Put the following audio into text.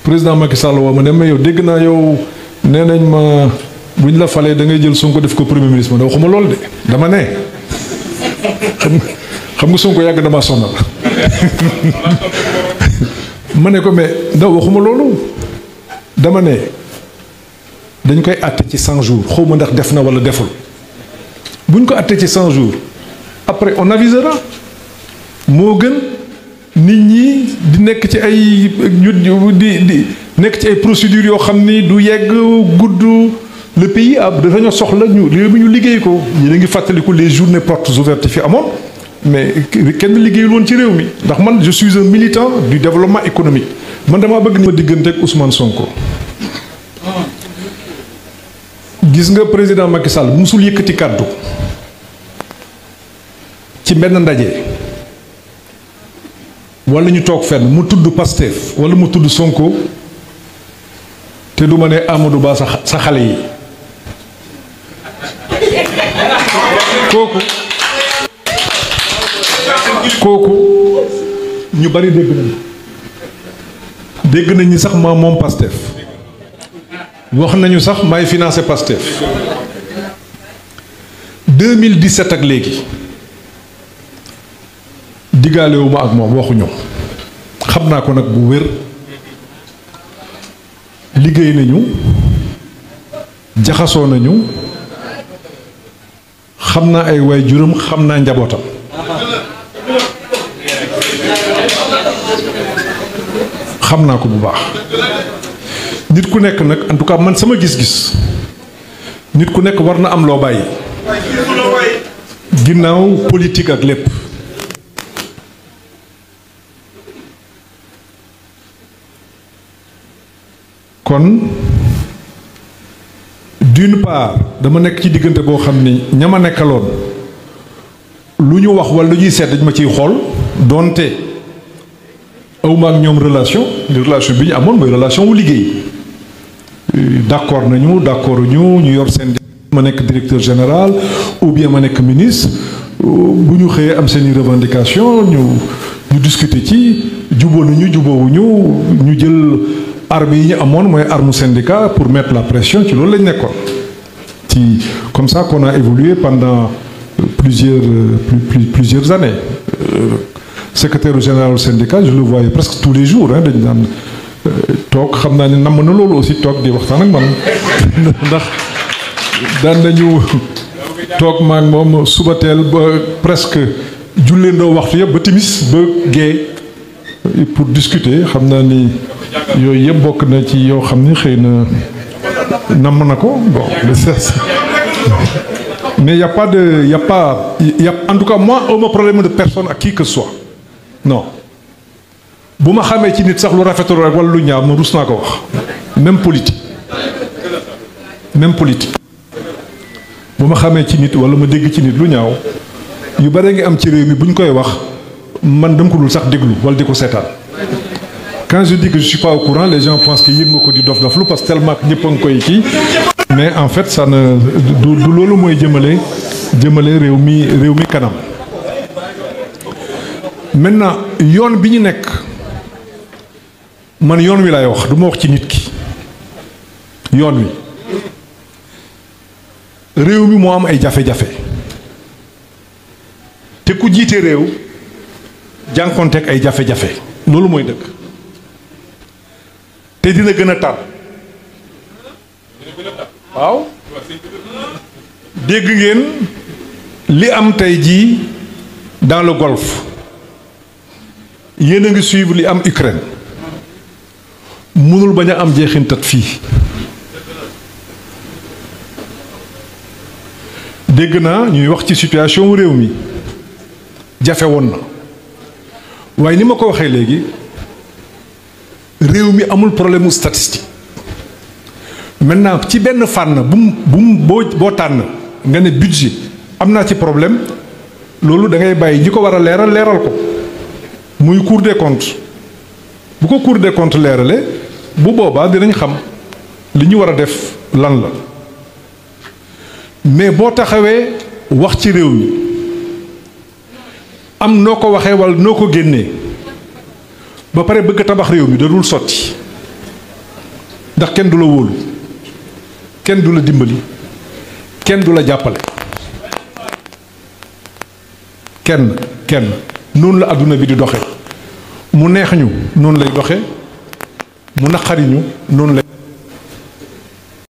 président Macky Sall woo ma ne ma yow dégg naa yow nee nañ ma buñ la falee da ngay jël Sonko def ko premier ministre ma ne waxuma loolu de dama ne xam nga Sonko yàgg damaa sonal ma ne ko mais ndaw waxuma loolu dama ne dañ koy àtte ci 100 jours xaw ma ndax def na wala deful buñ ko àtte ci 100 jours après on avisera moo gën nit ñi di nekk ci ay di nekk ci ay procédures yoo xam ni du yegg gudd le pays dañoo soxla ñu réew mi ñu liggéey ko yéen a ngi fàttaliku les journées portes ouvertes fi amoon mais kenn liggéeyul woon ci réew mi ndax man je suis un militant du développement économique man damaa bëgg ni ma diggante ak Ousmane Sonko gis nga président Macky Sall musul yëkkati kàddu ci benn ndaje wala ñu toog fenn mu tudd Pastef wala mu tudd Sonko te du ma ne Amadou Ba sa xale yi kooku ñu bari dégg nañ ni sax maa moom Pastef wax nañu sax maay financé Pastef 2017 ak léegi digaalewuma ak moom waxuñu xam naa ko nag bu wér liggéey nañu jaxasoo nañu xam naa ay waajuram xam naa njabootam xam naa ko bu baax nit ku nekk nag en tout cas man sama gis-gis nit ku nekk war na am loo bàyyi ginnaaw politique ak lépp kon d'une part dama nekk ci diggante boo xam ni ña ma nekkaloon lu ñu wax wala lu ñuy seet dañ ma ciy xool doonte awma ak ñoom relation bi ñu amoon mooy relation wu liggéey d'accord nañu d'accord ñu yor seen ma nekk directeur général ou bien ma nekk ministre bu ñu xëyee am seeni revendication ñu discuter ci jubóo nañu jubóowuñu ñu jël armes yi ñu amoon mooy arme syndicat pour mettre la pression ci loolu lañ nekkoon ci comme ça qu'on a évolué pendant plusieurs années secrétaire général du syndicat je le voyais presque tous les jours dañ daan toog xam naa ne namm na loolu aussi toog di waxtaan ak man ndax daan nañu toog maak moom suba teel ba presque julleendoo waxtu yëpp ba timis ba gée pour discuter xam naa ni yooyu yëpp bokk na ci yoo xam ni xëy na namm na ko bon mais y a en tout cas moi awma problème de personne ak qui que ce soit non bu ma xamee ci nit sax lu rafetul rek wala lu ñaaw ma rus naa ko wax même politique bu ma xamee ci nit wala ma dégg ci nit lu ñaaw yu bare ngi am ci réew mi bu ñu koy wax man dama ko dul sax déglu wala di ko seetaan quand je dis que je suis pas au courant les gens pensent que yéen nga ko di dof-doflu parce que tellement que ñëpp a ngi koy kii mais en fait ça ne du loolu mooy jëmale réew mi kanam maintenant yoon bi ñu nekk man yoon wi laay wax du ma wax ci nit ki yoon wi réew mi moo am ay jafe-jafe te ku jiite réew jànkonteeg ay jafe-jafe loolu mooy dëgg te dina gën a tar waaw dégg ngeen li am tey jii dans le Golfe yéen a ngi suivre li am Ukraine mënul bañ a am jeexintat fii dégg naa ñuy wax ci situation wu réew mi jafe woon na waaye ni ma ko waxee léegi réew mi amul problème mu statistique maintenant ci benn fànn boo tànn nga ne budget am naa ci problème loolu da ngay bàyyi ñi ko war a leeral ko muy Cour des comptes bu ko Cour des comptes leerale bu boobaa dinañ xam li ñu war a def lan la mais boo taxawee wax ci réew mi am noo ko waxee walla noo ko génnee ba pare bëgg tabax réew mi da dul sotti ndax kenn du la wóolu kenn du la dimbali kenn du la jàppale kenn noonu la àdduna bi di doxe mu neex ñu noonu lay doxe mu naqari ñu noonu lay